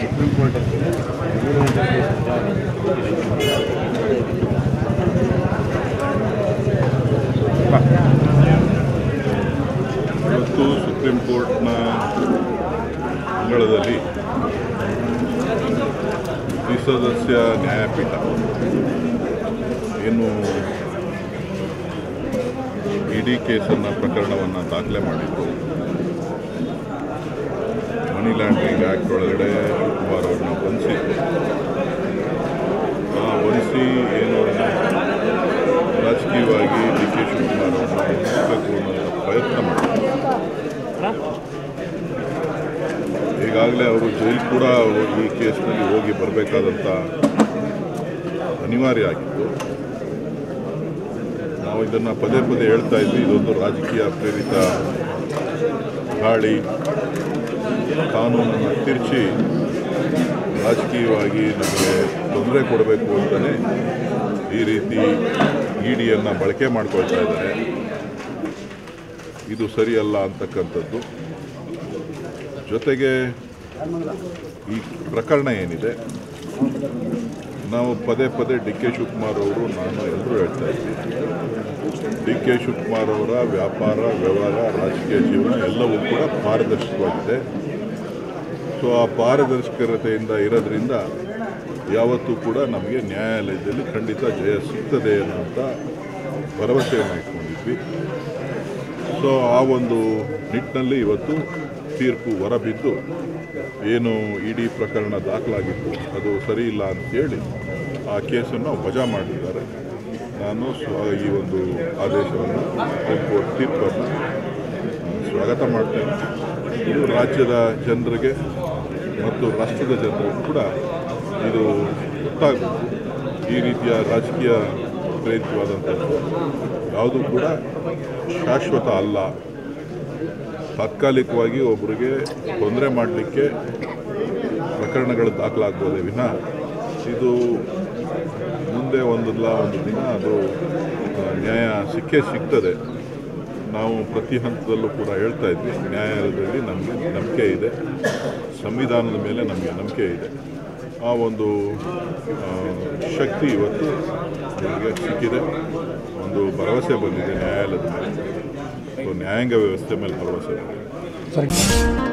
Supreme court ಇವತ್ತು supreme ಕೋರ್ಟ್ನ ಅಂಗಳದಲ್ಲಿ ತ್ರಿಸದಸ್ಯ ನ್ಯಾಯಪೀಠ ಏನು ಇಡಿ ಕೇಸನ್ನು ಪ್ರಕರಣವನ್ನು ದಾಖಲೆ ಮಾಡಿತ್ತು. ಮನಿ ಲ್ಯಾಂಡ್ರಿಂಗ್ ಆ್ಯಕ್ಟ್ ಒಳಗಡೆ ಶಿವಕುಮಾರ್ ಅವ್ರನ್ನ ಬಂಧಿಸಿತ್ತು. ಬಂಧಿಸಿ ಏನು ರಾಜಕೀಯವಾಗಿ ಡಿ ಕೆ ಶಿವಕುಮಾರ್ ಅವ್ರನ್ನ ಬಂಧಿಸಬೇಕು ಅನ್ನೋ ಪ್ರಯತ್ನ ಮಾಡಿದ್ರು. ಈಗಾಗಲೇ ಅವರು ಜೈಲು ಕೂಡ ಈ ಕೇಸ್ನಲ್ಲಿ ಹೋಗಿ ಬರಬೇಕಾದಂಥ ಅನಿವಾರ್ಯ ಆಗಿತ್ತು. ನಾವು ಇದನ್ನು ಪದೇ ಪದೇ ಹೇಳ್ತಾ ಇದ್ವಿ, ಇದೊಂದು ರಾಜಕೀಯ ಪ್ರೇರಿತ ದಾಳಿ, ಕಾನೂನನ್ನು ತಿರುಚಿ ರಾಜಕೀಯವಾಗಿ ನಮಗೆ ತೊಂದರೆ ಕೊಡಬೇಕು ಅಂತಲೇ ಈ ರೀತಿ ಇಡಿಯನ್ನು ಬಳಕೆ ಮಾಡ್ಕೊಳ್ತಾ ಇದ್ದಾರೆ. ಇದು ಸರಿಯಲ್ಲ ಅಂತಕ್ಕಂಥದ್ದು. ಜೊತೆಗೆ ಈ ಪ್ರಕರಣ ಏನಿದೆ, ನಾವು ಪದೇ ಪದೇ ಡಿ ಕೆ ಶಿವಕುಮಾರ್ ಅವರು ನಾನು ಎಲ್ಲರೂ ಹೇಳ್ತಾ ಇದ್ವಿ, ಡಿ ಕೆ ಶಿವಕುಮಾರ್ ಅವರ ವ್ಯಾಪಾರ ವ್ಯವಹಾರ ರಾಜಕೀಯ ಜೀವನ ಎಲ್ಲವೂ ಕೂಡ ಪಾರದರ್ಶಕವಾಗಿದೆ. ಸೊ ಆ ಪಾರದರ್ಶಕತೆಯಿಂದ ಇರೋದ್ರಿಂದ ಯಾವತ್ತೂ ಕೂಡ ನಮಗೆ ನ್ಯಾಯಾಲಯದಲ್ಲಿ ಖಂಡಿತ ಜಯ ಸಿಗ್ತದೆ ಅನ್ನೋಂಥ ಭರವಸೆಯನ್ನು ಇಟ್ಕೊಂಡಿದ್ವಿ. ಸೊ ಆ ಒಂದು ನಿಟ್ಟಿನಲ್ಲಿ ಇವತ್ತು ತೀರ್ಪು ಹೊರಬಿದ್ದು ಏನು ಇಡಿ ಪ್ರಕರಣ ದಾಖಲಾಗಿತ್ತು ಅದು ಸರಿ ಇಲ್ಲ ಅಂತೇಳಿ ಆ ಕೇಸನ್ನು ವಜಾ ಮಾಡಿದ್ದಾರೆ. ನಾನು ಈ ಒಂದು ಆದೇಶವನ್ನು ಕೋರ್ಟ್ ತೀರ್ಪನ್ನು ಸ್ವಾಗತ ಮಾಡ್ತೇನೆ. ಇದು ರಾಜ್ಯದ ಜನರಿಗೆ ಮತ್ತು ರಾಷ್ಟ್ರದ ಜನರಿಗೂ ಕೂಡ ಇದು ಗೊತ್ತಾಗಬೇಕು. ಈ ರೀತಿಯ ರಾಜಕೀಯ ಪ್ರೇರಿತವಾದಂಥದ್ದು ಯಾವುದೂ ಕೂಡ ಶಾಶ್ವತ ಅಲ್ಲ. ತಾತ್ಕಾಲಿಕವಾಗಿ ಒಬ್ಬರಿಗೆ ತೊಂದರೆ ಮಾಡಲಿಕ್ಕೆ ಪ್ರಕರಣಗಳು ದಾಖಲಾಗ್ಬೋದೇ ವಿನಃ ಇದು ಮುಂದೆ ಒಂದು ದಿನ ಅದು ನ್ಯಾಯ ಸಿಗ್ತದೆ. ನಾವು ಪ್ರತಿ ಹಂತದಲ್ಲೂ ಕೂಡ ಹೇಳ್ತಾ ಇದ್ವಿ, ನ್ಯಾಯಾಲಯದಲ್ಲಿ ನಮಗೆ ನಂಬಿಕೆ ಇದೆ, ಸಂವಿಧಾನದ ಮೇಲೆ ನಮಗೆ ನಂಬಿಕೆ ಇದೆ. ಆ ಒಂದು ಶಕ್ತಿ ಇವತ್ತು ನಮಗೆ ಸಿಕ್ಕಿದೆ, ಒಂದು ಭರವಸೆ ಬಂದಿದೆ ನ್ಯಾಯಾಲಯದ ಮೇಲೆ. ಸೊ ನ್ಯಾಯಾಂಗ ವ್ಯವಸ್ಥೆ ಮೇಲೆ ಭರವಸೆ ಬಂದಿದೆ.